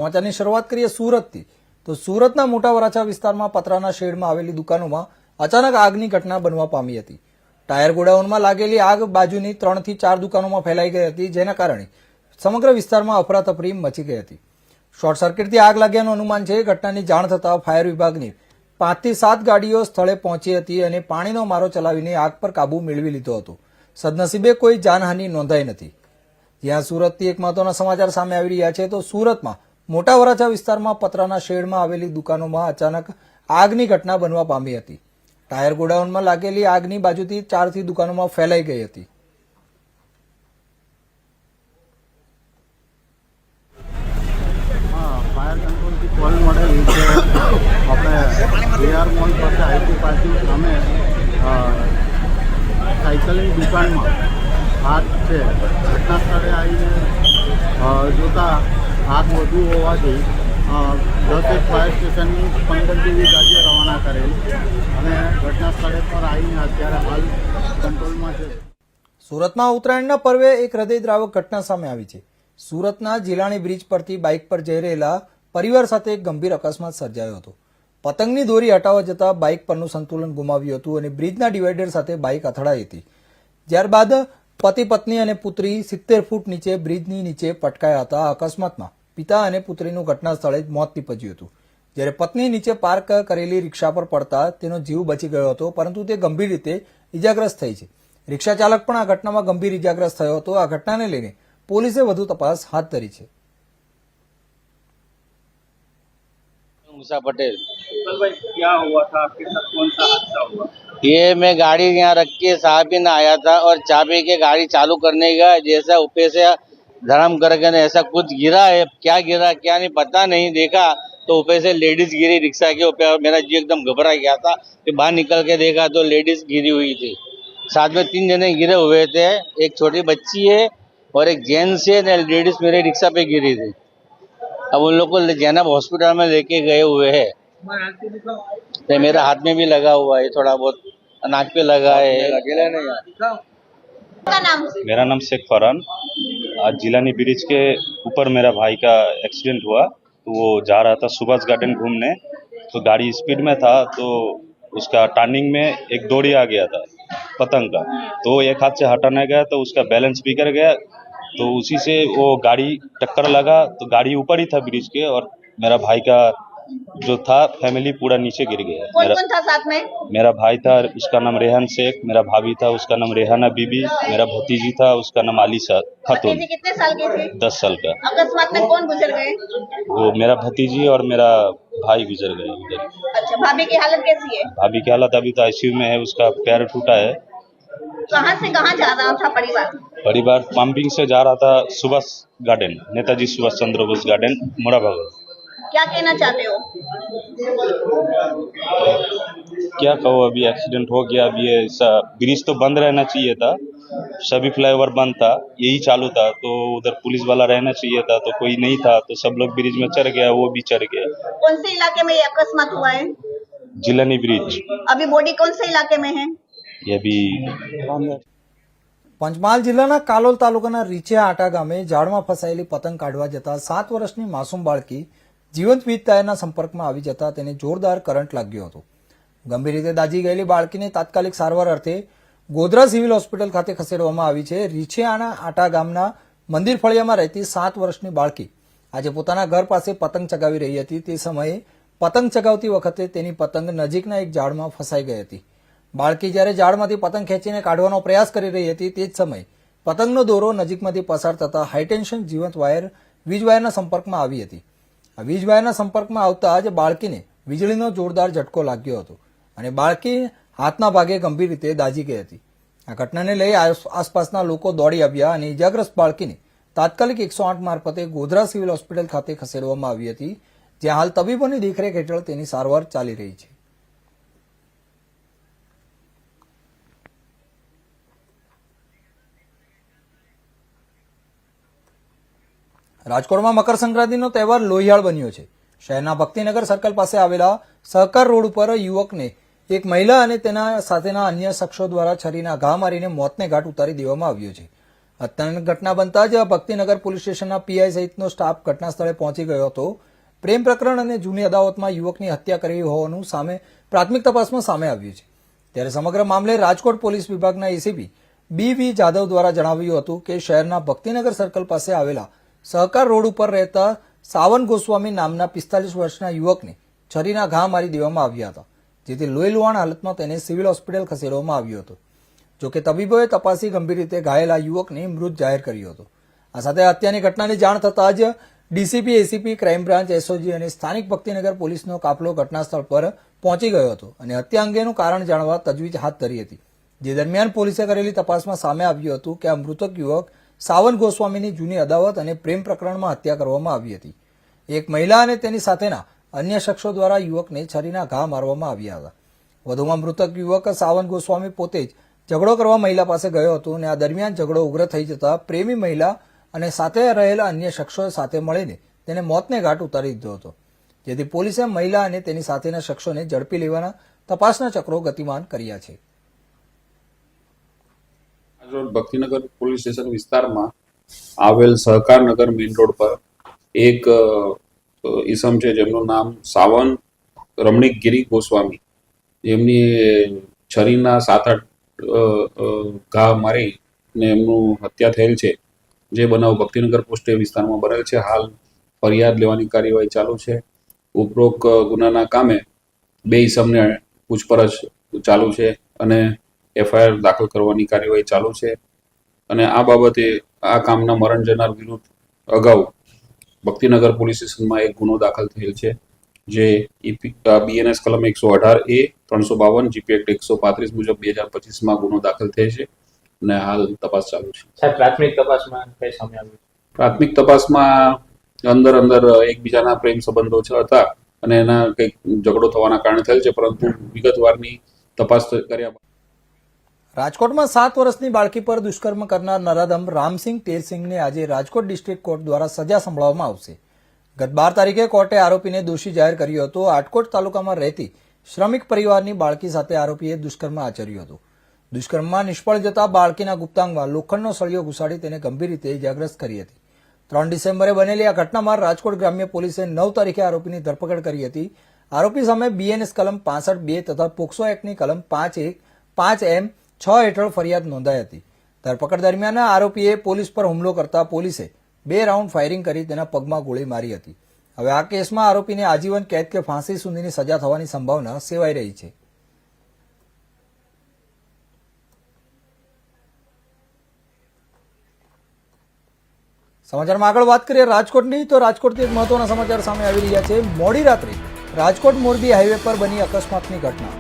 સમાચારની શરૂઆત કરીએ સુરતથી તો સુરતના મોટા વરાછા વિસ્તારમાં પતરાના શેડમાં આવેલી દુકાનોમાં અચાનક આગની ઘટના બનવા પામી હતી। ટાયર ગોડાઉનમાં લાગેલી આગ બાજુની 3 થી 4 દુકાનોમાં ફેલાઈ ગઈ હતી, જેના કારણે સમગ્ર વિસ્તારમાં અફરાતફરી મચી ગઈ હતી। શોર્ટ સર્કિટથી આગ લાગ્યાનું અનુમાન છે। ઘટનાની જાણ થતાં ફાયર વિભાગની 5 થી 7 ગાડીઓ સ્થળે પહોંચી હતી અને પાણીનો મારો ચલાવીને આગ પર કાબુ મેળવી લીધો હતો। સદનસીબે કોઈ જાનહાનિ નોંધાઈ નથી। જ્યાં સુરતથી એક મહત્વના સમાચાર સામે આવી રહ્યા છે તો સુરતમાં મોટા વરાછા વિસ્તારમાં પતરાના શેડમાં આવેલી દુકાનોમાં અચાનક આગની ઘટના બનવા પામી હતી। ટાયર ગોડાઉનમાં લાગેલી આગની બાજુથી 4 થી દુકાનોમાં ફેલાઈ ગઈ હતી। फायर कंट्रोल की कॉल मॉडल अपने AR मॉल પાસે આઈટી પાર્ટી સામે સાયકલની દુકાનમાં આગ છે। ઘટના સ્થળે આવીને જોતા આગ વધુ હોવાથી 10 ફાયર સ્ટેશનની 15 જેવી ગાડીઓ રવાના કરેલ અને ઘટના સ્થળે પર આવીને અત્યારે હાલ કંટ્રોલમાં છે। સુરતમાં ઉત્તરાયણના પર્વે એક હૃદયદ્રાવક ઘટના સામે આવી છે। સુરતના જીલાણી બ્રિજ પરથી બાઇક પર જઈ રહેલા પરિવાર સાથે એક ગંભીર અકસ્માત સર્જાયો હતો। પતંગની દોરી હટાવવા જતાં બાઇક પરનું સંતુલન ગુમાવ્યું હતું અને બ્રિજના ડિવાઈડર સાથે બાઇક અથડાઈ હતી। ત્યારબાદ પતિ પત્ની અને પુત્રી 70 ફૂટ નીચે બ્રિજની નીચે પટકાયા હતા। આ અકસ્માતમાં પિતા અને પુત્રીનું ઘટના સ્થળે જ મોત નીપજ્યું હતું, જ્યારે પત્ની નીચે પાર્ક કરેલી રિક્ષા પર પડતા તેનો જીવ બચી ગયો હતો, પરંતુ તે ગંભીર રીતે ઇજાગ્રસ્ત થઈ છે। રિક્ષા ચાલક પણ આ ઘટનામાં ગંભીર ઇજાગ્રસ્ત થયો હતો। આ ઘટનાને લઈને पुलिस વધુ તપાસ હાથ ધરી છે। मूसा पटेल। भाई क्या हुआ था, आपके साथ कौन सा हादसा हुआ? ये मैं गाड़ी यहाँ रख के चाय पीने आया था और चाय पी के गाड़ी चालू करने गया, जैसा ऊपर से धर्म करके ऐसा कुछ गिरा है। क्या गिरा क्या नहीं पता नहीं, देखा तो ऊपर से लेडीज गिरी रिक्शा के ऊपर। मेरा जी एकदम घबरा गया था कि बाहर निकल के देखा तो लेडीज गिरी हुई थी। साथ में 3 जने गिरे हुए थे, एक छोटी बच्ची है और एक जेंट्स है, लेडीज मेरे रिक्शा पे गिरी थी। अब उन लोग को जैनब हॉस्पिटल में लेके गए हुए हैं। तो मेरा हाथ में भी लगा हुआ है, थोड़ा बहुत नाक पे लगा है। अकेला नहीं। मेरा नाम शेख फरहान। आज जिलानी ब्रिज के ऊपर मेरा भाई का एक्सीडेंट हुआ। तो वो जा रहा था सुभाष गार्डन घूमने, तो गाड़ी स्पीड में था तो उसका टर्निंग में एक डोरी आ गया था पतंग का, तो एक हाथ से हटाने गया तो उसका बैलेंस बिगड़ गया। तो उसी से वो गाड़ी टक्कर लगा तो गाड़ी ऊपर ही था ब्रिज के, और मेरा भाई का जो था फैमिली पूरा नीचे गिर गया। कौन था साथ में? मेरा भाई था, उसका नाम रेहान शेख। मेरा भाभी था, उसका नाम रेहाना बीबी। मेरा भतीजी था, उसका नाम आलिशा खातून। भतीजी कितने साल की थी? 10 साल का। अकस्मात में कौन गुजर गए? वो मेरा भतीजी और मेरा भाई गुजर गए उधर। अच्छा, भाभी की हालत कैसी है? भाभी की हालत अभी तो आईसीयू में है, उसका पैर टूटा है। कहाँ से कहाँ जा रहा था परिवार? परिवार पंपिंग से जा रहा था सुभाष गार्डन, नेताजी सुभाष चंद्र बोस गार्डन, मोड़ा भगत। क्या कहना चाहते हो? क्या कहो, अभी एक्सीडेंट हो गया। अभी ये ब्रिज तो बंद रहना चाहिए था, सभी फ्लाईओवर बंद था, यही चालू था, तो उधर पुलिस वाला रहना चाहिए था, तो कोई नहीं था, तो सब लोग ब्रिज में चढ़ गया, वो भी चढ़ गया। कौन से इलाके में ये अकस्मात हुआ है? जिलानी ब्रिज। अभी बॉडी कौन से इलाके में है? ये भी પંચમહાલ જિલ્લાના કાલોલ તાલુકાના રીછિયા આટા ગામે ઝાડમાં ફસાયેલી પતંગ કાઢવા જતા 7 વર્ષની માસૂમ બાળકી જીવંત વીજ તારના સંપર્કમાં આવી જતા તેને જોરદાર કરંટ લાગ્યો હતો। ગંભીર રીતે દાઝી ગયેલી બાળકીને તાત્કાલિક સારવાર અર્થે ગોધરા સિવિલ હોસ્પિટલ ખાતે ખસેડવામાં આવી છે। રીછિયાના આટા ગામના મંદિર ફળિયામાં રહેતી 7 વર્ષની બાળકી આજે પોતાના ઘર પાસે પતંગ ચગાવી રહી હતી। તે સમયે પતંગ ચગાવતી વખતે તેની પતંગ નજીકના એક ઝાડમાં ફસાઈ ગઈ હતી। બાળકી જ્યારે ઝાડમાંથી પતંગ ખેંચીને કાઢવાનો પ્રયાસ કરી રહી હતી તે જ સમયે પતંગનો દોરો નજીકમાંથી પસાર થતા હાઈટેન્શન જીવંત વાયર વીજ વાયરના સંપર્કમાં આવી હતી। આ વીજ વાયરના સંપર્કમાં આવતા જ બાળકીને વીજળીનો જોરદાર ઝટકો લાગ્યો હતો અને બાળકી હાથના ભાગે ગંભીર રીતે દાઝી ગઈ હતી। આ ઘટનાને લઈ આસપાસના લોકો દોડી આવ્યા અને ઇજાગ્રસ્ત બાળકીને તાત્કાલિક 108 મારફતે ગોધરા સિવિલ હોસ્પિટલ ખાતે ખસેડવામાં આવી હતી, જ્યાં હાલ તબીબોની દેખરેખ હેઠળ તેની સારવાર ચાલી રહી છે। રાજકોટમાં મકર સંક્રાંતિનો તહેવાર લોહિયાળ બન્યો છે। શહેરના ભક્તિનગર સર્કલ પાસે આવેલા સહકાર રોડ ઉપર યુવકને એક મહિલા અને તેના સાથેના અન્ય શખ્સો દ્વારા છરીના ઘા મારીને મોતને ઘાટ ઉતારી દેવામાં આવ્યો છે। હત્યાની ઘટના બનતા જ ભક્તિનગર પોલીસ સ્ટેશનના પીઆઈ સહિતનો સ્ટાફ ઘટના સ્થળે પહોંચી ગયો હતો. પ્રેમ પ્રકરણ અને જૂની અદાવતમાં યુવકની હત્યા કરી હોવાનું પ્રાથમિક તપાસમાં સામે આવ્યું છે. ત્યારે સમગ્ર મામલે રાજકોટ પોલીસ વિભાગના એસીપી BV જાદવ દ્વારા જણાવ્યું હતું કે શહેરના ભક્તિનગર સર્કલ પાસે આવેલા સહકાર રોડ ઉપર રહેતા સાવન ગોસ્વામી નામના 45 વર્ષના યુવકને છરીના ઘા મારી દેવામાં આવ્યા હતા, જેથી લોહીલુહાણ હાલતમાં તેને સિવિલ હોસ્પિટલ ખસેડવામાં આવ્યો હતો. જોકે તબીબોએ તપાસી ગંભીર રીતે ઘાયલ આ યુવકને મૃત જાહેર કર્યો હતો. આ સાથે હત્યાની ઘટનાની જાણ થતાં જ DCP, ACP, crime branch, SOG અને સ્થાનિક ભક્તિનગર પોલીસનો કાફલો ઘટના સ્થળ પર પહોંચી ગયો હતો અને હત્યા અંગેનું કારણ જાણવા તજવીજ હાથ ધરી હતી. જે દરમિયાન પોલીસે કરેલી તપાસમાં સામે આવ્યું હતું કે આ મૃતક યુવક સાવન ગોસ્વામીની જૂની અદાવત અને પ્રેમ પ્રકરણમાં હત્યા કરવામાં આવી હતી. એક મહિલા અને તેની સાથેના અન્ય શખ્સો દ્વારા યુવકને છરીના ઘા મારવામાં આવ્યા હતા. વધુમાં મૃતક યુવક સાવન ગોસ્વામી પોતે જ ઝઘડો કરવા મહિલા પાસે ગયો હતો અને આ દરમિયાન ઝઘડો ઉગ્ર થઈ જતા પ્રેમી મહિલા અને સાથે રહેલા અન્ય શખ્સો સાથે મળીને તેને મોતને ઘાટ ઉતારી દીધો હતો. જેથી પોલીસે મહિલા અને તેની સાથેના શખ્સોને ઝડપી લેવાના તપાસના ચક્રો ગતિમાન કર્યા છે. ભક્તિનગર પોલીસ સ્ટેશન વિસ્તારમાં આવેલ સહકારનગર મેઇન રોડ પર એક ઈસમ છે જેમનું નામ સાવન રમણીક ગિરી ગોસ્વામી, જેમની છરીના 7-8 ઘા મારીને એમનું હત્યા થયેલ છે. જે બનાવ ભક્તિનગર પોસ્ટ વિસ્તારમાં બનેલ છે. હાલ ફરિયાદ લેવાની કાર્યવાહી ચાલુ છે. ઉપરોક્ત ગુનાના કામે 2 ઈસમને પૂછપરછ ચાલુ છે અને FIR દાખલ કરવાની કાર્યવાહી ચાલુ છે. અને આ બાબતે આ કામના મરણ જનાર વિરુદ્ધ અગાઉ ભક્તિનગર પોલીસ સ્ટેશનમાં એક ગુનો દાખલ થયેલ છે, જે BNS કલમ 118A 352 GP એક્ટ 135 મુજબ 2025માં ગુનો દાખલ થયો છે અને હાલ તપાસ ચાલુ છે. સાહેબ, પ્રાથમિક તપાસમાં કઈ સામે આવ્યું? પ્રાથમિક તપાસમાં અંદર એકબીજાના પ્રેમ સંબંધો હતા અને એના કંઈક ઝઘડો થવાના કારણે થયેલ છે, પરંતુ વિગતવારની તપાસ કર્યા રાજકોટમાં 7 વર્ષની બાળકી પર દુષ્કર્મ કરનાર નરાધમ રામસિંહ તેરસિંહને આજે રાજકોટ ડિસ્ટ્રિક્ટ કોર્ટ દ્વારા સજા સંભળાવવામાં આવશે. ગત 12 તારીખે કોર્ટે આરોપીને દોષી જાહેર કર્યો હતો. આટકોટ તાલુકામાં રહેતી શ્રમિક પરિવારની બાળકી સાથે આરોપીએ દુષ્કર્મ આચર્યું હતું. દુષ્કર્મમાં નિષ્ફળ જતા બાળકીના ગુપ્તાંગમાં લોખંડનો સળિયો ઘુસાડી તેને ગંભીર રીતે ઇજાગ્રસ્ત કરી હતી. 3 ડિસેમ્બરે બનેલી આ ઘટનામાં રાજકોટ ગ્રામ્ય પોલીસે 9 તારીખે આરોપીની ધરપકડ કરી હતી. આરોપી સામે BNS કલમ 65(2) તથા પોક્સો એક્ટની કલમ 5(1)(5)(m) 6 હેઠળ ફરિયાદ નોંધાઈ હતી. ધરપકડ દરમિયાન આરોપીએ પોલીસ પર હુમલો કરતા પોલીસે 2 રાઉન્ડ ફાયરિંગ કરી તેના પગમાં ગોળી મારી હતી. હવે આ કેસમાં આરોપીને આજીવન કેદ કે ફાંસી સુધીની સજા થવાની સંભાવના સેવાઈ રહી છે. સમાચારમાં આગળ વાત કરીએ રાજકોટની, તો રાજકોટથી એક મહત્વના સમાચાર સામે આવી રહ્યા છે. મોડી રાત્રે રાજકોટ મોરબી હાઈવે પર બની અકસ્માતની ઘટના.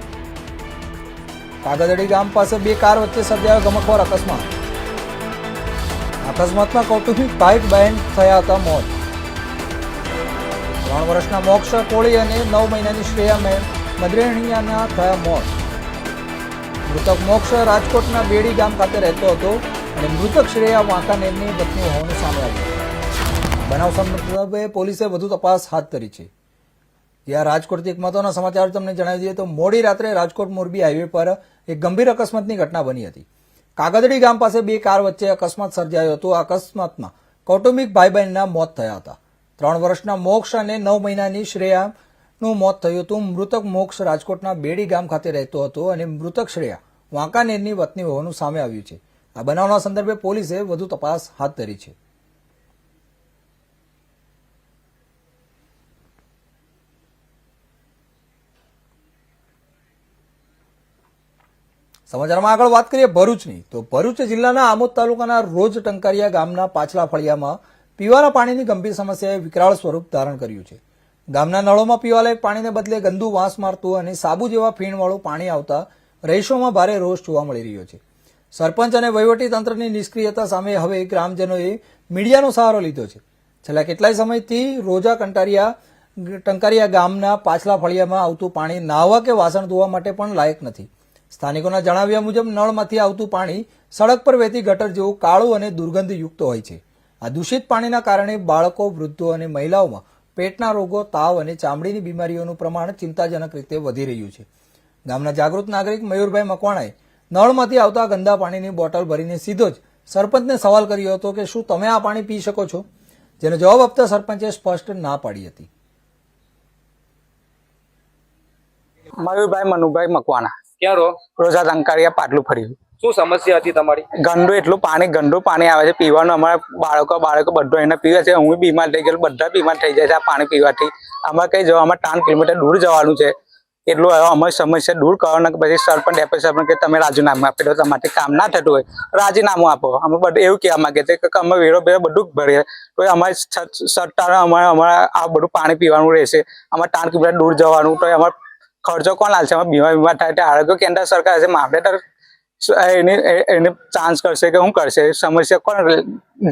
કાગદડી ગામ પાસે 2 કાર વચ્ચે સર્જાયો ગમખ્વાર અકસ્માત. અકસ્માતમાં કૌટુંબિક ભાઈ બહેન થયા હતા મોત. 3 વર્ષના મોક્ષ કોળી અને 9 મહિનાની શ્રેયા મદરેણીયાના થયા મોત. મૃતક મોક્ષ રાજકોટના બેડી ગામ ખાતે રહેતો હતો અને મૃતક શ્રેયા વાંકાનેરની પત્ની હોવાનું સામે આવ્યું. બનાવ સંદર્ભે પોલીસે વધુ તપાસ હાથ ધરી છે. જ્યાં રાજકોટથી એક મહત્વના સમાચાર તમને જણાવી દઈએ તો મોડી રાત્રે રાજકોટ મોરબી હાઈવે પર એક ગંભીર અકસ્માતની ઘટના બની હતી. કાગદડી ગામ પાસે 2 કાર વચ્ચે અકસ્માત સર્જાયો હતો. આ અકસ્માતમાં કૌટુંબિક ભાઈ બહેનના મોત થયા હતા. 3 વર્ષના મોક્ષ અને 9 મહિનાની શ્રેયાનું મોત થયું હતું. મૃતક મોક્ષ રાજકોટના બેડી ગામ ખાતે રહેતો હતો અને મૃતક શ્રેયા વાંકાનેરની વતની હોવાનું સામે આવ્યું છે. આ બનાવના સંદર્ભે પોલીસે વધુ તપાસ હાથ ધરી છે. સમાચારમાં આગળ વાત કરીએ ભરૂચની, તો ભરૂચ જિલ્લાના આમોદ તાલુકાના રોજ ટંકારિયા ગામના પાછલા ફળિયામાં પીવાના પાણીની ગંભીર સમસ્યાએ વિકરાળ સ્વરૂપ ધારણ કર્યું છે. ગામના નળોમાં પીવાલાયક પાણીને બદલે ગંદુ વાસ મારતું અને સાબુ જેવા ફીણવાળું પાણી આવતા રહીશોમાં ભારે રોષ જોવા મળી રહ્યો છે. સરપંચ અને વહીવટી તંત્રની નિષ્ક્રિયતા સામે હવે ગ્રામજનોએ મીડિયાનો સહારો લીધો છે. છેલ્લા કેટલાય સમયથી રોજા ટંકારિયા ગામના પાછલા ફળિયામાં આવતું પાણી નાહવા કે વાસણ ધોવા માટે પણ લાયક નથી. સ્થાનિકોના જણાવ્યા મુજબ નળમાંથી આવતું પાણી સડક પર વહેતી ગટર જેવું કાળું અને દુર્ગંધયુક્ત હોય છે. આ દૂષિત પાણીના કારણે બાળકો, વૃદ્ધો અને મહિલાઓમાં પેટના રોગો, તાવ અને ચામડીની બીમારીઓનું પ્રમાણ ચિંતાજનક રીતે વધી રહ્યું છે. ગામના જાગૃત નાગરિક મયુરભાઈ મકવાણાએ નળમાંથી આવતા ગંદા પાણીની બોટલ ભરીને સીધો જ સરપંચને સવાલ કર્યો હતો કે શું તમે આ પાણી પી શકો છો, જેનો જવાબ આપતા સરપંચે સ્પષ્ટ ના પાડી હતી. મયુરભાઈ મનુભાઈ મકવાણા, ક્યાં રહો? રોજા રંકાળિયા પાટલું ફર્યું. શું સમસ્યા હતી તમારી? ગંદુ પાણી આવે છે પીવાનું. અમારા બાળકો બધું એને પીવે છે. હું બીમાર થઈ ગયેલું, બધા બીમાર થઈ જાય છે આ પાણી પીવાથી. અમારે કઈ જવા, અમારે 3 કિલોમીટર દૂર જવાનું છે. એટલું હવે અમારી સમસ્યા દૂર કરવાના. પછી સરપંચ ડેપ્યુટી સરપંચ કે તમે રાજીનામું આપી દો, તમારાથી કામ ના થતું હોય રાજીનામું આપો. અમે બધું એવું કહેવા માંગે છે કે અમે વેરો બધું ભરીએ તો અમારી સત્તા અમારે આ બધું પાણી પીવાનું રહેશે. અમારે 3 કિલોમીટર દૂર જવાનું તો અમારે ખર્ચો કોણ હાલશે? અમે બીમાર થાય તો આરોગ્ય કેન્દ્ર સરકાર હશે, મામલેદાર એને ચાન્સ કરશે કે શું કરશે? સમસ્યા કોણ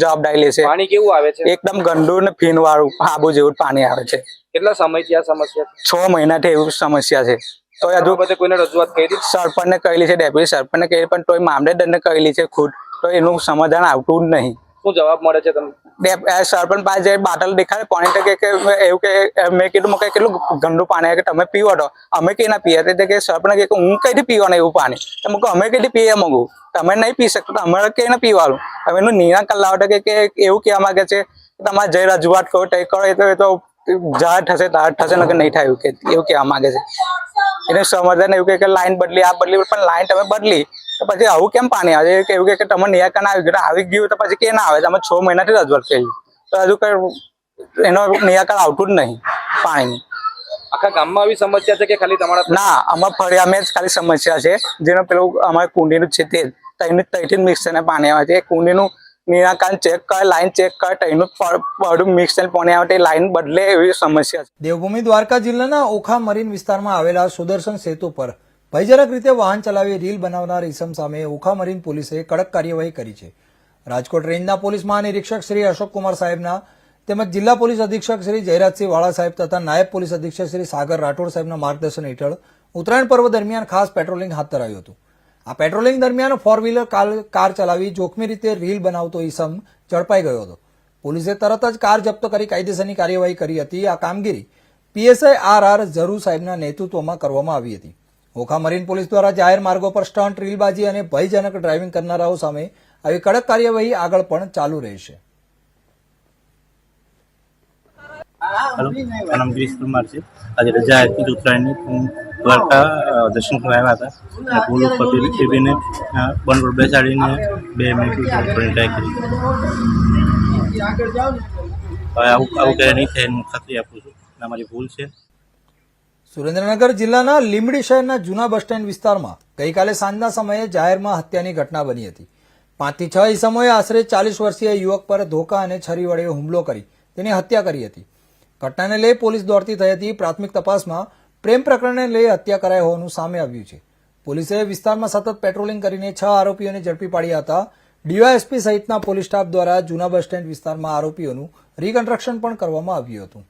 જવાબદારી લેશે? પાણી કેવું આવે છે? એકદમ ગંદુ ને ફીન વાળું હાબુ જેવું પાણી આવે છે. કેટલા સમયથી આ સમસ્યા? 6 મહિનાથી એવું સમસ્યા છે. તો હજુ બધે કોઈને રજૂઆત કરી? સરપંચને કહેલી છે, ડેપ્યુટી સરપંચને કહેલી, પણ તોય મામલેદારને કહેલી છે ખુદ, તો એનું સમાધાન આવતું જ નહીં. શું જવાબ મળે છે તમને? સરપંચ પાસે જઈ બાટલ દેખાડે પાણી તો કે એવું કે મેં કીધું કે કેટલું ગંદુ પાણી કે તમે પીવો તો અમે કઈ ના પીએ કે સરપંચ કે હું કઈથી પીવાનું એવું પાણી? તો અમે કઈથી પીએ માંગુ? તમે નહીં પી શકતો તો અમારે કઈ ના પીવાનું? હવે એનું નિરાકરણ લાવો કે એવું કહેવા માંગે છે તમારે જઈ રજૂઆત કરો તે કરો, એ તો જાહેર થશે તાર થશે ને નહીં થાય એવું કહેવા માંગે છે. એને સમાધાન એવું કે લાઈન બદલી આ બદલી, પણ લાઈન તમે બદલી તો પછી આવું કેમ પાણી આવે? એવું કે તમે નિરાકરણ આવી ગયું તો પછી કે ના આવે? તમે 6 મહિનાથી રજૂઆત કરી તો હજુ કઈ એનો નિરાકરણ આવતું જ નહીં પાણીની. આખા ગામમાં આવી સમસ્યા છે કે ખાલી તમારા? ના, અમારા ફળિયામાં જ ખાલી સમસ્યા છે. જેનો પેલું અમારે કુંડીનું છે તે ત્યાંથી મિક્સ થઈને પાણી આવે છે. એ કુંડીનું નિરાકરણ ચેક કરે, લાઈન ચેક કરે, ત્યાંનું બધું મિક્સ થઈને પાણી આવે તે લાઈન બદલે એવી સમસ્યા છે. દેવભૂમિ દ્વારકા જિલ્લાના ઓખા મરીન વિસ્તારમાં આવેલા સુદર્શન સેતુ પર ભયજનક રીતે વાહન ચલાવી રીલ બનાવનાર ઈસમ સામે ઓખા મરીન પોલીસે કડક કાર્યવાહી કરી છે. રાજકોટ રેન્જના પોલીસ મહાનિરીક્ષક શ્રી અશોક કુમાર સાહેબના તેમજ જિલ્લા પોલીસ અધિક્ષક શ્રી જયરાજસિંહ વાળા સાહેબ તથા નાયબ પોલીસ અધિક્ષક શ્રી સાગર રાઠોડ સાહેબના માર્ગદર્શન હેઠળ ઉત્તરાયણ પર્વ દરમિયાન ખાસ પેટ્રોલિંગ હાથ ધરાયું હતું. આ પેટ્રોલિંગ દરમિયાન 4 વ્હીલર કાર ચલાવી જોખમી રીતે રીલ બનાવતો ઈસમ ઝડપાઈ ગયો હતો. પોલીસે તરત જ કાર જપ્ત કરી કાયદેસરની કાર્યવાહી કરી હતી. આ કામગીરી પીએસઆઈ RR ઝરૂ સાહેબના નેતૃત્વમાં કરવામાં આવી હતી. ઓખા મરીન પોલીસ દ્વારા જાહેર માર્ગો પર સ્ટન્ટ, રીલબાજી અને ભયજનક ડ્રાઇવિંગ કરનારાઓ સામે આવી કડક કાર્યવાહી આગળ પણ ચાલુ રહેશે. हेलो, मेरा नाम गिरीश कुमार है। आज रजा હતી ઉત્તરાયણની, હું દ્વારકા દર્શન કરવા આવ્યા હતા અને પુલ ઉપર બેબીને બંધ પર બેસાડીને 2 મિનિટ ટ્રાય કરી. હવે આવું ક્યારે નહીં થાય એનું ખાતરી આપું છું. આ મારી ભૂલ છે. સુરેન્દ્રનગર જિલ્લાના લીંબડી શહેરના જૂના બસ સ્ટેન્ડ વિસ્તારમાં ગઈકાલે સાંજના સમયે જાહેરમાં હત્યાની ઘટના બની હતી. 5 થી 6 ઈસમોએ આશરે 40 વર્ષીય યુવક પર ધોકા અને છરી વડે હુમલો કરી તેની હત્યા કરી હતી. ઘટનાને લઈ પોલીસ દોડતી થઈ હતી. પ્રાથમિક તપાસમાં પ્રેમ પ્રકરણને લઈ હત્યા કરાઈ હોવાનું સામે આવ્યું છે. પોલીસે વિસ્તારમાં સતત પેટ્રોલિંગ કરીને 6 આરોપીઓને ઝડપી પાડ્યા હતા. ડીવાયએસપી સહિતના પોલીસ સ્ટાફ દ્વારા જૂના બસ સ્ટેન્ડ વિસ્તારમાં આરોપીઓનું રિકન્સ્ટ્રક્શન પણ કરવામાં આવ્યું હતું.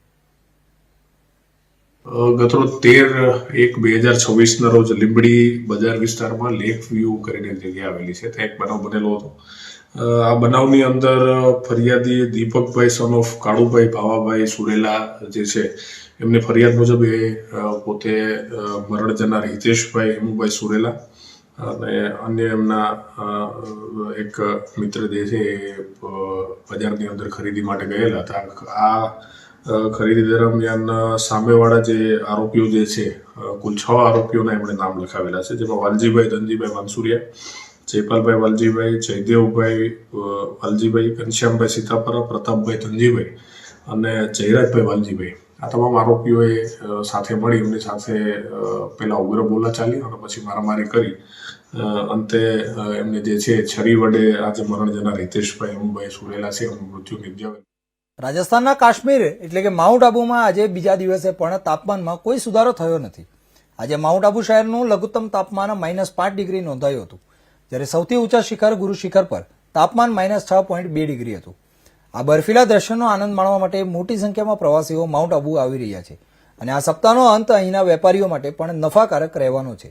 ગતરોજ 13/1/2026 રોજ લીંબડી બજાર વિસ્તારમાં લેક વ્યૂ કરીને જગ્યા આવેલી છે, ત્યાં એક બનાવ બનેલો હતો. આ બનાવની અંદર ફરિયાદી દીપકભાઈ સન ઓફ કાળુભાઈ ભાવાભાઈ સુરેલા જે છે એમની ફરિયાદ મુજબ એ પોતે મરણ જનાર હિતેશભાઈ હેમુભાઈ સુરેલા અને અન્ય એમના એક મિત્ર જે છે એ બજારની અંદર ખરીદી માટે ગયેલા હતા. આ ખરીદી દરમિયાન સામેવાળા જે આરોપીઓ જે છે કુલ 6 આરોપીઓના એમણે નામ લખાવેલા છે, જેમાં વાલજીભાઈ ધનજીભાઈ માનસુરિયા, જયપાલભાઈ વાલજીભાઈ, જયદેવભાઈ વાલજીભાઈ, ઘનશ્યામભાઈ સીતાપરા, પ્રતાપભાઈ ધનજીભાઈ અને જયરાજભાઈ વાલજીભાઈ, આ તમામ આરોપીઓએ સાથે મળી એમની સાથે પહેલા ઉગ્ર બોલાચાલી અને પછી મારામારી કરી અંતે એમને જે છે છરી વડે આજે મરણ જનાર હિતેશભાઈ હેમુભાઈ સુરેલા છે એમનું મૃત્યુ નિપજાવેલ. રાજસ્થાનના કાશ્મીર એટલે કે માઉન્ટ આબુમાં આજે બીજા દિવસે પણ તાપમાનમાં કોઈ સુધારો થયો નથી. આજે માઉન્ટ આબુ શહેરનું લઘુત્તમ તાપમાન -5 ડિગ્રી નોંધાયું હતું, જ્યારે સૌથી ઊંચા શિખર ગુરુ શિખર પર તાપમાન -6.2 ડિગ્રી હતું. આ બર્ફીલા દ્રશ્યનો આનંદ માણવા માટે મોટી સંખ્યામાં પ્રવાસીઓ માઉન્ટ આબુ આવી રહ્યા છે અને આ સપ્તાહનો અંત અહીંના વેપારીઓ માટે પણ નફાકારક રહેવાનો છે.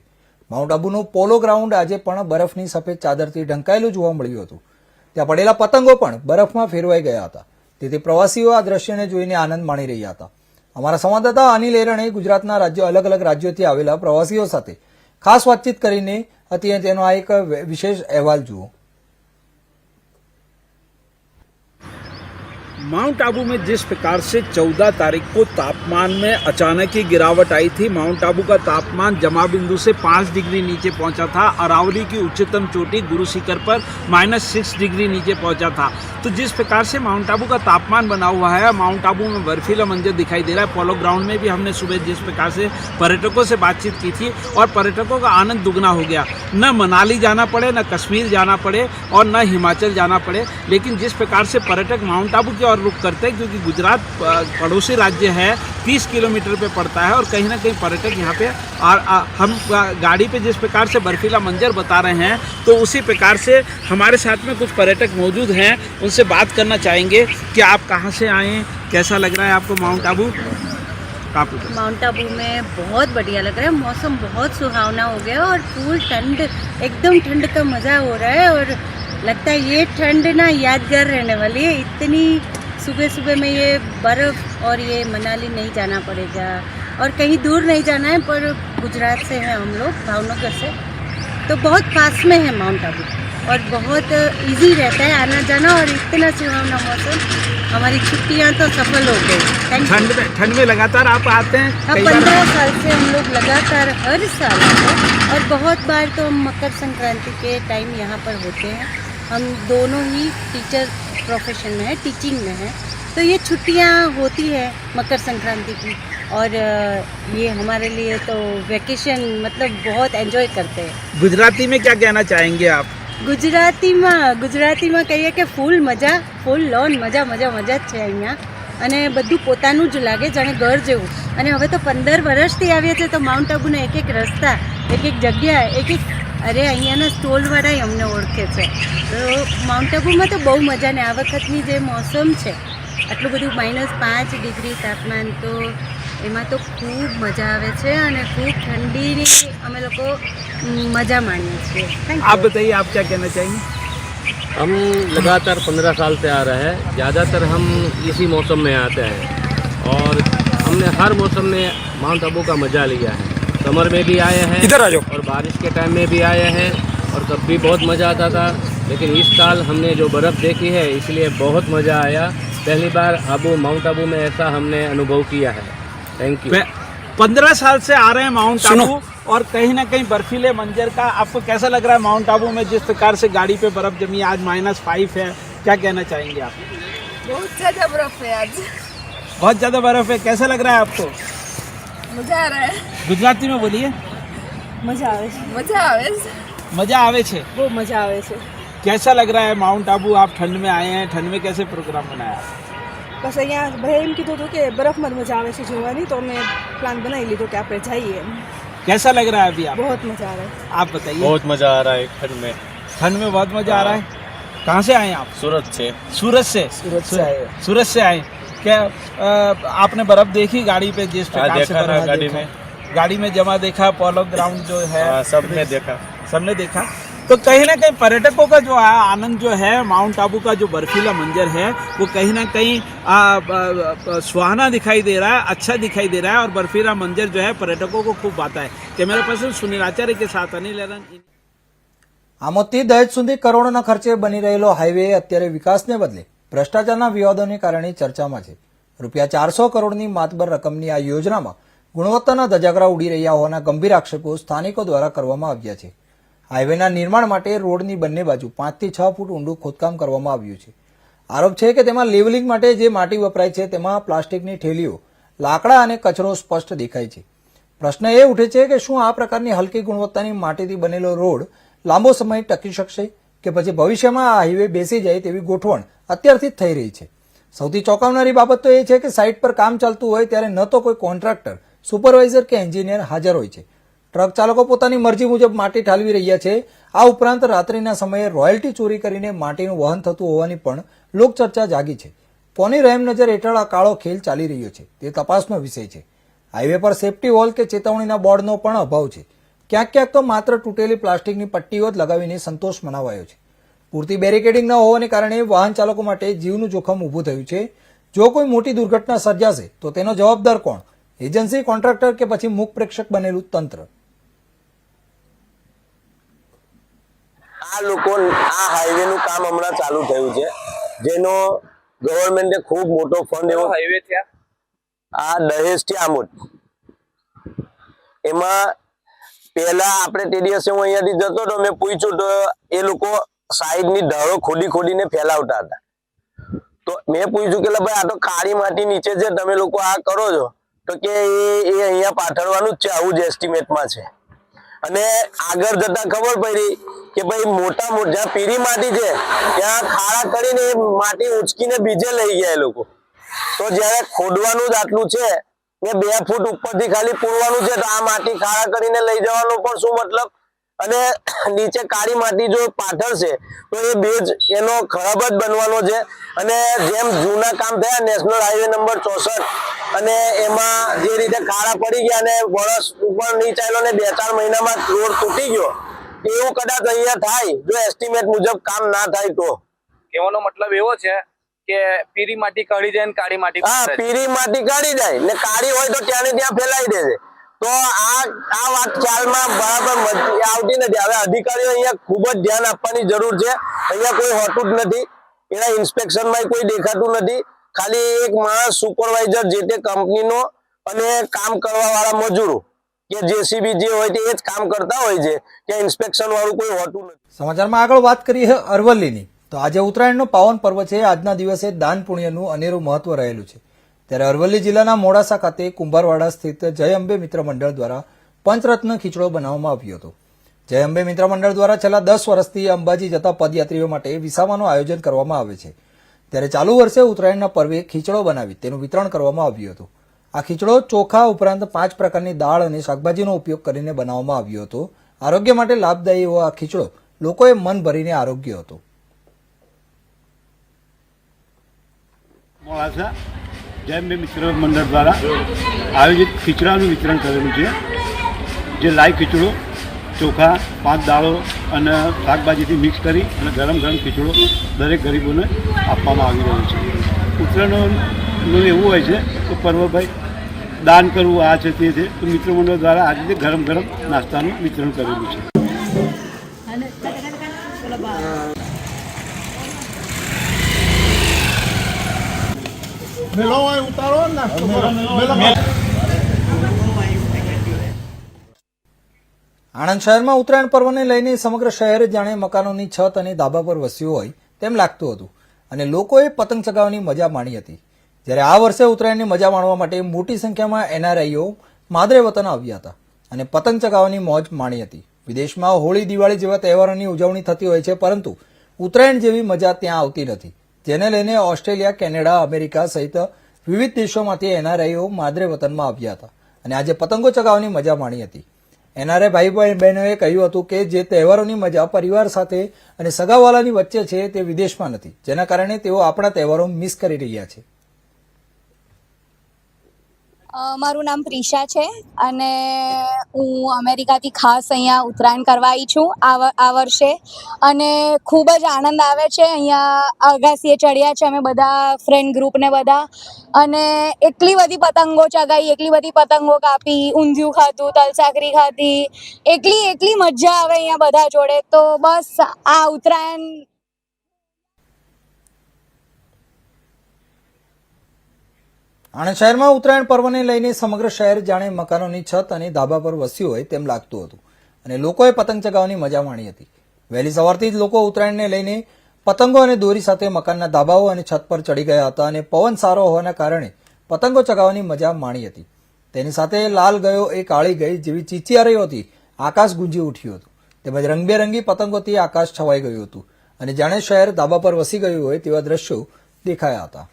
માઉન્ટ આબુનું પોલો ગ્રાઉન્ડ આજે પણ બરફની સફેદ ચાદરથી ઢંકાયેલું જોવા મળ્યું હતું. ત્યાં પડેલા પતંગો પણ બરફમાં ફેરવાઈ ગયા હતા, તેથી પ્રવાસીઓ આ દ્રશ્યને જોઈને આનંદ માણી રહ્યા હતા. અમારા સંવાદદાતા અનિલ એરણે ગુજરાતના અલગ અલગ રાજ્યોથી આવેલા પ્રવાસીઓ સાથે ખાસ વાતચીત કરીને હતી, તેનો આ એક વિશેષ અહેવાલ જુઓ. माउंट आबू में जिस प्रकार से 14 तारीख को तापमान में अचानक ही गिरावट आई थी, माउंट आबू का तापमान जमा बिंदु से 5 डिग्री नीचे पहुंचा था। अरावली की उच्चतम चोटी गुरु शिखर पर -6 डिग्री नीचे पहुंचा था। तो जिस प्रकार से माउंट आबू का तापमान बना हुआ है, माउंट आबू में बर्फीला मंजर दिखाई दे रहा है। पोलो ग्राउंड में भी हमने सुबह जिस प्रकार से पर्यटकों से बातचीत की थी और पर्यटकों का आनंद दुगना हो गया। न मनाली जाना पड़े, न कश्मीर जाना पड़े और न हिमाचल जाना पड़े, लेकिन जिस प्रकार से पर्यटक माउंट आबू की ओर रुख करते हैं, क्योंकि गुजरात पड़ोसी राज्य है, 30 किलोमीटर पे पड़ता है और कहीं ना कहीं पर्यटक यहाँ पे हम गाड़ी पे जिस प्रकार से बर्फीला मंजर बता रहे हैं, तो उसी प्रकार से हमारे साथ में कुछ पर्यटक मौजूद हैं, उनसे बात करना चाहेंगे कि आप कहाँ से आए, कैसा लग रहा है आपको माउंट आबू? माउंट आबू में बहुत बढ़िया लग रहा है, मौसम बहुत सुहावना हो गया और फुल ठंड, एकदम ठंड का मज़ा हो रहा है और लगता है ये ठंड ना यादगार रहने वाली है। इतनी सुबह सुबह में ये बर्फ़ और ये मनाली नहीं जाना पड़ेगा और कहीं दूर नहीं जाना है, पर गुजरात से हैं हम लोग, भावनगर से, तो बहुत पास में है माउंट आबू और बहुत इजी रहता है आना जाना और इतना सुहावना मौसम। हमारी छुट्टियां तो सफल हो गई। ठंड में लगातार आप आते हैं? हाँ, 15 साल से हम लोग लगातार हर साल आते हैं और बहुत बार तो हम मकर संक्रांति के टाइम यहाँ पर होते हैं। हम दोनों ही टीचर प्रोफेशन में है, टीचिंग में है, तो ये छुट्टियाँ होती है मकर संक्रांति की और ये हमारे लिए तो वेकेशन मतलब बहुत एंजॉय करते हैं। गुजराती में क्या कहना चाहेंगे आप? ગુજરાતીમાં કહીએ કે ફૂલ લોન મજા જ છે અહીંયા અને બધું પોતાનું જ લાગે જાણે ઘર જેવું। અને હવે તો 15 વર્ષથી આવીએ છીએ તો માઉન્ટ આબુના એક રસ્તા, એક જગ્યા, અરે અહીંયાના સ્ટોલવાળા અમને ઓળખે છે। તો માઉન્ટ આબુમાં તો બહુ મજા ને આ વખતની જે મોસમ છે, આટલું બધું -5 ડિગ્રી તાપમાન, તો એમાં તો ખૂબ મજા આવે છે અને ખૂબ ઠંડીની અમે લોકો મજા માણીએ છીએ। आप बताइए, आप क्या कहना चाहेंगे? हम लगातार 15 साल से आ रहे हैं, ज़्यादातर हम इसी मौसम में आते हैं और हमने हर मौसम में माउंट आबू का मज़ा लिया है। समर में भी आए हैं और बारिश के टाइम में भी आए हैं और तब भी बहुत मज़ा आता था, लेकिन इस साल हमने जो बर्फ़ देखी है इसलिए बहुत मज़ा आया। पहली बार माउंट आबू में ऐसा हमने अनुभव किया है। Thank you. 15 साल से आ रहे हैं माउंट आबू और कहीं ना कहीं बर्फीले मंजर का आपको कैसा लग रहा है माउंट आबू में? जिस प्रकार से गाड़ी पे बर्फ जमी, आज -5 है, क्या कहना चाहेंगे आप? बहुत ज़्यादा बर्फ है आज। बहुत ज़्यादा बर्फ है, कैसा लग रहा है आपको? मजा आ रहा है। गुजराती में बोलिए। मजा आवे છે। મજા આવે છે। બહુ મજા આવે છે। कैसा लग रहा है माउंट आबू? आप ठंड में आए हैं, ठंड में कैसे प्रोग्राम बनाया? બસ અહીંયા ભાઈ એમ કીધું હતું કે બરફમાં જ મજા આવે છે જોવાની, તો અમે પ્લાન બનાવી લીધો કે આપણે જઈએ। कैसा लग रहा है अभी आप? बहुत मजा आ रहा है। आप बताइए। बहुत मज़ा आ रहा है ठंड में। ठंड में बहुत मजा आ रहा है। कहाँ से आए आप? सूरत से। सूरत से आए। क्या आपने बर्फ देखी गाड़ी पे? जिस प्रकार से बर्फ गाड़ी में जमा देखा, पोलो ग्राउंड जो है सबने देखा। तो कहीं ना कहीं पर्यटकों का जो आनंद जो है, माउंट आबू का जो बर्फीला मंजर है, वो कहीं ना कहीं सुहाना दिखाई दे रहा है, अच्छा दिखाई दे रहा है और बर्फीला मंजर जो है पर्यटकों को खूब आता है। कैमरा पर्सन सुनील आचार्य के साथ अनिल एरन। આમોદથી દહેજ સુધી કરોડોના ખર્ચે બની રહેલો હાઈવે અત્યારે વિકાસને બદલે ભ્રષ્ટાચારના વિવાદોને કારણે ચર્ચામાં છે। ₹400 કરોડની માતબર રકમની આ યોજનામાં ગુણવત્તાના ધજાગરા ઉડી રહ્યા હોવાના ગંભીર આક્ષેપો સ્થાનિકો દ્વારા કરવામાં આવ્યા છે। હાઈવેના નિર્માણ માટે રોડની બંને બાજુ 5 થી 6 ફૂટ ઊંડું ખોદકામ કરવામાં આવ્યું છે। આરોપ છે કે તેમાં લેવલિંગ માટે જે માટી વપરાય છે તેમાં પ્લાસ્ટિકની થેલીઓ, લાકડા અને કચરો સ્પષ્ટ દેખાય છે। પ્રશ્ન એ ઉઠે છે કે શું આ પ્રકારની હલકી ગુણવત્તાની માટીથી બનેલો રોડ લાંબો સમય ટકી શકશે કે પછી ભવિષ્યમાં આ હાઈવે બેસી જાય તેવી ગોઠવણ અત્યારથી જ થઈ રહી છે। સૌથી ચોંકાવનારી બાબત તો એ છે કે સાઇટ પર કામ ચાલતું હોય ત્યારે ન તો કોઈ કોન્ટ્રાક્ટર, સુપરવાઇઝર કે એન્જિનિયર હાજર હોય છે। ટ્રક ચાલકો પોતાની મરજી મુજબ માટી ઠાલવી રહ્યા છે। આ ઉપરાંત રાત્રિના સમયે રોયલ્ટી ચોરી કરીને માટીનું વહન થતું હોવાની પણ લોકચર્ચા જાગી છે। કોની રહેમ નજર હેઠળ આ કાળો ખેલ ચાલી રહ્યો છે તે તપાસનો વિષય છે। હાઈવે પર સેફટી વોલ કે ચેતવણીના બોર્ડનો પણ અભાવ છે। ક્યાંક તો માત્ર તૂટેલી પ્લાસ્ટિકની પટ્ટીઓ જ લગાવીને સંતોષ મનાવાયો છે। પૂરતી બેરિકેડિંગ ન હોવાને કારણે વાહન ચાલકો માટે જીવનું જોખમ ઊભું થયું છે। જો કોઈ મોટી દુર્ઘટના સર્જાશે તો તેનો જવાબદાર કોણ? એજન્સી, કોન્ટ્રાક્ટર કે પછી મૂક પ્રેક્ષક બનેલું તંત્ર? આ હાઈવેનું કામ હમણાં ચાલુ થયું છે, જેનો ગવર્મેન્ટે ખૂબ મોટો ફંડ એવો હાઈવે છે આ દહેજ થી આમોદ એમાં પહેલા આપણે તે દિવસે હું અહીંયાથી જતો તો મેં પૂછ્યું તો એ લોકો સાઈડની ઢાળો ખોદીને ફેલાવતા હતા. તો મેં પૂછ્યું કે ભાઈ આ તો કાળી માટી નીચે છે, તમે લોકો આ કરો છો? તો કે એ અહીંયા પાથરવાનું જ છે, આવું જ એસ્ટિમેટમાં છે. અને આગળ જતા ખબર પડી કે ભાઈ મોટા જ્યાં પીરી માટી છે ત્યાં ખાડા કરીને માટી ઉંચકીને બીજે લઈ ગયા એ લોકો. તો જયારે ખોદવાનું જ આટલું છે ને 2 ફૂટ ઉપરથી ખાલી પૂરવાનું છે, તો આ માટી ખાડા કરીને લઈ જવાનો પણ શું મતલબ? અને નીચે કાળી માટી જો પાથરશે તો એ બેઝ એનો ખરાબ જ બનવાનો છે. અને જેમ જૂના કામ થયા નેશનલ હાઈવે નંબર 64 અને એમાં જે રીતે ખાડા પડી ગયા અને વર્ષ ઉપર નહીં ચાલ્યો ને 2-4 મહિનામાં રોડ તૂટી ગયો, એવું કદાચ અહીંયા થાય જો એસ્ટિમેટ મુજબ કામ ના થાય તો. કહેવાનો મતલબ એવો છે કે પીરી માટી કાઢી જાય ને કાળી માટી હા, પીરી માટી કાઢી જાય ને કાળી હોય તો ત્યાં ને ત્યાં ફેલાઈ દે છે. તો આ વાત ખ્યાલમાં બરાબર આવતી નથી. હવે અધિકારીઓ અહીંયા ખૂબ જ ધ્યાન આપવાની જરૂર છે. અહીંયા કોઈ હોતું જ નથી, એના ઇન્સ્પેક્શનમાં કોઈ દેખાતું નથી. ખાલી એક માણસ સુપરવાઇઝર જે તે કંપનીનો અને કામ કરવા વાળા મજૂરો કે જેસીબી જે હોય તે જ કામ કરતા હોય છે, ત્યાં ઇન્સ્પેક્શન વાળું કોઈ હોતું નથી. સમાચારમાં આગળ વાત કરીએ અરવલ્લીની. તો આજે ઉત્તરાયણનો પાવન પર્વ છે. આજના દિવસે દાન પુણ્યનું અનેરું મહત્વ રહેલું છે. ત્યારે અરવલ્લી જિલ્લાના મોડાસા ખાતે કુંભારવાડા સ્થિત જય અંબે મિત્ર મંડળ દ્વારા પંચરત્ન ખીચડો બનાવવામાં આવ્યો હતો. જય અંબે મિત્ર મંડળ દ્વારા છેલ્લા 10 વર્ષથી અંબાજી જતા પદયાત્રીઓ માટે વિસાવાનું આયોજન કરવામાં આવે છે. ત્યારે ચાલુ વર્ષે ઉત્તરાયણના પર્વે ખીચડો બનાવી તેનું વિતરણ કરવામાં આવ્યું હતું. આ ખીચડો ચોખા ઉપરાંત 5 પ્રકારની દાળ અને શાકભાજીનો ઉપયોગ કરીને બનાવવામાં આવ્યો હતો. આરોગ્ય માટે લાભદાયી એવો આ ખીચડો લોકોએ મન ભરીને આરોગ્ય હતો. મોડાસા જય અંબે મિત્ર મંડળ દ્વારા આયોજિત ખીચડાનું વિતરણ કરેલું છે. જે લાઈવ ખીચડો ચોખા 5 દાળો અને શાકભાજીથી મિક્સ કરી અને ગરમ ખીચડો દરેક ગરીબોને આપવામાં આવી રહ્યો છે. ઉત્તરાયણનું એવું હોય છે તો પર્વભાઈ દાન કરવું આ છે તે છે, તો મિત્ર મંડળ દ્વારા આ રીતે ગરમ નાસ્તાનું વિતરણ કરેલું છે. આણંદ શહેરમાં ઉત્તરાયણ પર્વને લઈને સમગ્ર શહેર જાણે મકાનોની છત અને ધાબા પર વસ્યું હોય તેમ લાગતું હતું અને લોકોએ પતંગ ચગાવવાની મજા માણી હતી. જ્યારે આ વર્ષે ઉત્તરાયણની મજા માણવા માટે મોટી સંખ્યામાં એનઆરઆઈઓ માદરે વતન આવ્યા હતા અને પતંગ ચગાવવાની મોજ માણી હતી. વિદેશમાં હોળી દિવાળી જેવા તહેવારોની ઉજવણી થતી હોય છે, પરંતુ ઉત્તરાયણ જેવી મજા ત્યાં આવતી નથી. જેને લઈને ઓસ્ટ્રેલિયા, કેનેડા, અમેરિકા સહિત વિવિધ દેશોમાંથી એનઆરઆઈઓ માદરે વતનમાં આવ્યા હતા અને આજે પતંગો ચગાવવાની મજા માણી હતી. એનઆરઆઈ ભાઈ બહેનોએ કહ્યું હતું કે જે તહેવારોની મજા પરિવાર સાથે અને સગાવાલાની વચ્ચે છે તે વિદેશમાં નથી, જેના કારણે તેઓ આપણા તહેવારો મિસ કરી રહ્યા છે. મારું નામ પ્રિશા છે અને હું અમેરિકાથી ખાસ અહીંયા ઉત્તરાયણ કરવા આવી છું આ વર્ષે અને ખૂબ જ આનંદ આવે છે. અહીંયા અગાસીએ ચડ્યા છે અમે બધા ફ્રેન્ડ ગ્રુપને બધા અને એટલી બધી પતંગો ચગાવી, એટલી બધી પતંગો કાપી, ઊંધિયું ખાધું, તલસાકરી ખાધી, એટલી મજા આવે અહીંયા બધા જોડે. તો બસ આ ઉત્તરાયણ આણંદ શહેરમાં ઉત્તરાયણ પર્વને લઈને સમગ્ર શહેર જાણે મકાનોની છત અને ધાબા પર વસ્યું હોય તેમ લાગતું હતું અને લોકોએ પતંગ ચગાવવાની મજા માણી હતી. વહેલી સવારથી જ લોકો ઉત્તરાયણને લઈને પતંગો અને દોરી સાથે મકાનના ધાબાઓ અને છત પર ચડી ગયા હતા અને પવન સારો હોવાના કારણે પતંગો ચગાવવાની મજા માણી હતી. તેની સાથે લાલ ગયો એ કાળી ગઈ જેવી ચીચિયારીઓથી આકાશ ગુંજી ઉઠ્યું હતું. તેમજ રંગબેરંગી પતંગોથી આકાશ છવાઈ ગયું હતું અને જાણે શહેર ધાબા પર વસી ગયું હોય તેવા દ્રશ્યો દેખાયા હતા.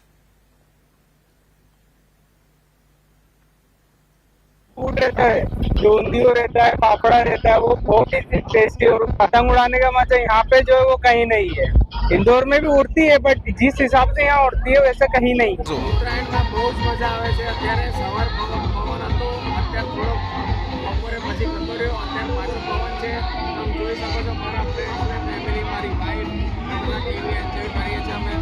फूड रहता है, जो ऊंधियो रहता है, पापड़ा रहता है, वो बहुत ही टेस्टी और पतंग उड़ाने का मजा यहाँ पे जो है वो कहीं नहीं है. इंदौर में भी उड़ती है बट जिस हिसाब से यहाँ उड़ती है वैसे कहीं नहीं. ઉત્તરાયણમાં બહુ જ મજા આવે છે. અત્યારે સવાર પવન હતો, અત્યારે થોડો બપોરે પછી નતો રહ્યો, અત્યારે પાછો પવન છે. તમે જોઈ શકો છો મારા ફ્રેન્ડ ને ફેમિલી, મારી વાઈફ, બધા ટીવી એન્જોય કરીએ છીએ અમે.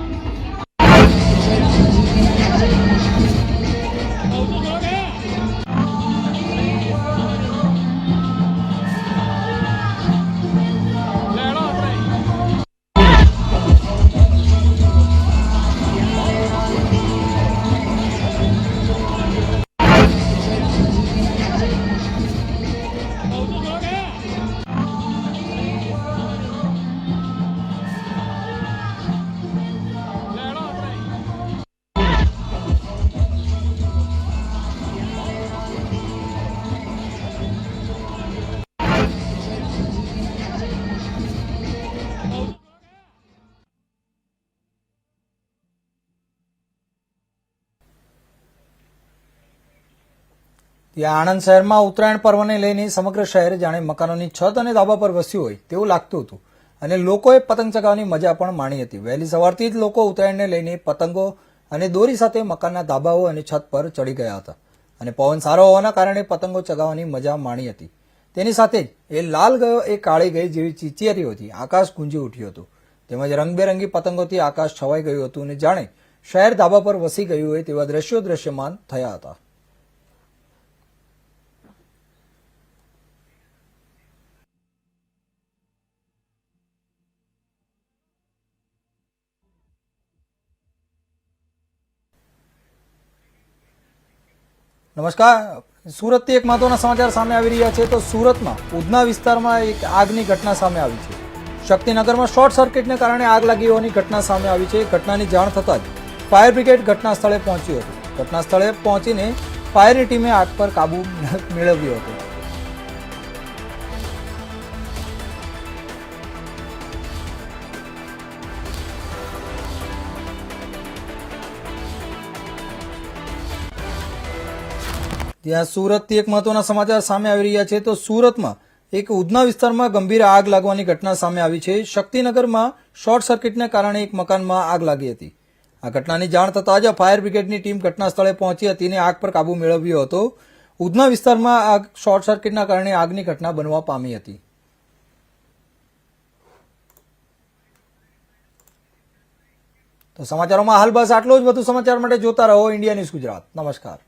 ત્યાં આણંદ શહેરમાં ઉત્તરાયણ પર્વને લઈને સમગ્ર શહેર જાણે મકાનોની છત અને ધાબા પર વસ્યું હોય તેવું લાગતું હતું અને લોકોએ પતંગ ચગાવવાની મજા પણ માણી હતી. વહેલી સવારથી જ લોકો ઉત્તરાયણને લઈને પતંગો અને દોરી સાથે મકાનના ધાબાઓ અને છત પર ચડી ગયા હતા અને પવન સારો હોવાના કારણે પતંગો ચગાવવાની મજા માણી હતી. તેની સાથે જ એ લાલ ગયો એ કાળી ગઈ જેવી ચીચીયારીઓથી આકાશ ગુંજી ઉઠ્યું હતું તેમજ રંગબેરંગી પતંગોથી આકાશ છવાઈ ગયું હતું અને જાણે શહેર ધાબા પર વસી ગયું હોય તેવા દ્રશ્યો દ્રશ્યમાન થયા હતા. નમસ્કાર. સુરતથી એક મહત્વના સમાચાર સામે આવી રહ્યા છે. તો સુરતમાં ઉધના વિસ્તારમાં એક આગની ઘટના સામે આવી છે. શક્તિનગરમાં શોર્ટ સર્કિટને કારણે આગ લાગી હોવાની ઘટના સામે આવી છે. ઘટનાની જાણ થતાં જ ફાયર બ્રિગેડ ઘટના સ્થળે પહોંચ્યું હતું. ઘટના સ્થળે પહોંચીને ફાયરની ટીમે આગ પર કાબુ મેળવ્યો હતો. ત્યાં સુરતથી એક મહત્વના સમાચાર સામે આવી રહ્યા છે. તો સુરતમાં એક ઉધના વિસ્તારમાં ગંભીર આગ લાગવાની ઘટના સામે આવી છે. શક્તિનગરમાં શોર્ટ સર્કિટને કારણે એક મકાનમાં આગ લાગી હતી. આ ઘટનાની જાણ થતાં જ ફાયર બ્રિગેડની ટીમ ઘટના સ્થળે પહોંચી હતી અને આગ પર કાબુ મેળવ્યો હતો. ઉધના વિસ્તારમાં આગ શોર્ટ સર્કિટના કારણે આગની ઘટના બનવા પામી હતી. તો સમાચારોમાં હાલ બસ આટલો જ. વધુ સમાચાર માટે જોતા રહો ઇન્ડિયા ન્યૂઝ ગુજરાત. નમસ્કાર.